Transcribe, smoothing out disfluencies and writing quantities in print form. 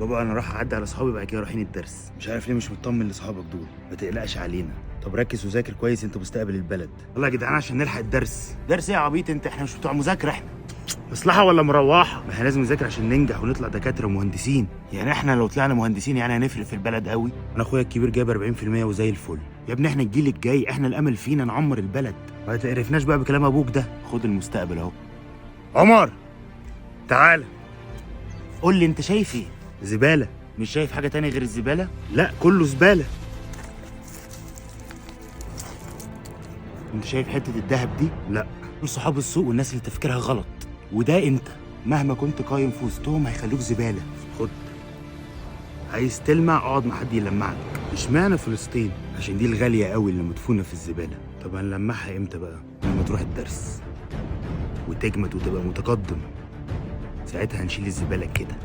بابا انا راح اعدي على اصحابي بعد كده رايحين الدرس، مش عارف ليه مش مطمن لاصحابك دول. ما تقلقش علينا. طب ركز وذاكر كويس، انت مستقبل البلد. يلا يا جدعان عشان نلحق الدرس. درس ايه يا عبيط انت؟ احنا مش بتوع مذاكره احنا. مصلحه ولا مروحه؟ ما احنا لازم نذاكر عشان ننجح ونطلع دكاتره ومهندسين. يعني احنا لو طلعنا مهندسين يعني هنفرق في البلد قوي؟ انا اخويا الكبير جايب 40% وزي الفل. يا ابني احنا الجيل الجاي، احنا الامل فينا نعمر البلد. ما تعرفناش بقى بكلام ابوك ده. خد المستقبل اهو. عمر تعالى قول لي انت شايف ايه؟ زباله. مش شايف حاجه تانية غير الزباله؟ لا كله زباله. انت شايف حته الذهب دي؟ لا. دول صحاب السوق والناس اللي تفكيرها غلط، وده انت مهما كنت قايم في وسطهم هيخلوك زباله. خد. عايز تلمع اقعد مع حد يلمعك. اشمعنى فلسطين؟ عشان دي الغاليه قوي اللي مدفونه في الزباله. طب هنلمعها امتى بقى؟ لما تروح الدرس وتجمد وتبقى متقدم، ساعتها هنشيل الزباله كده.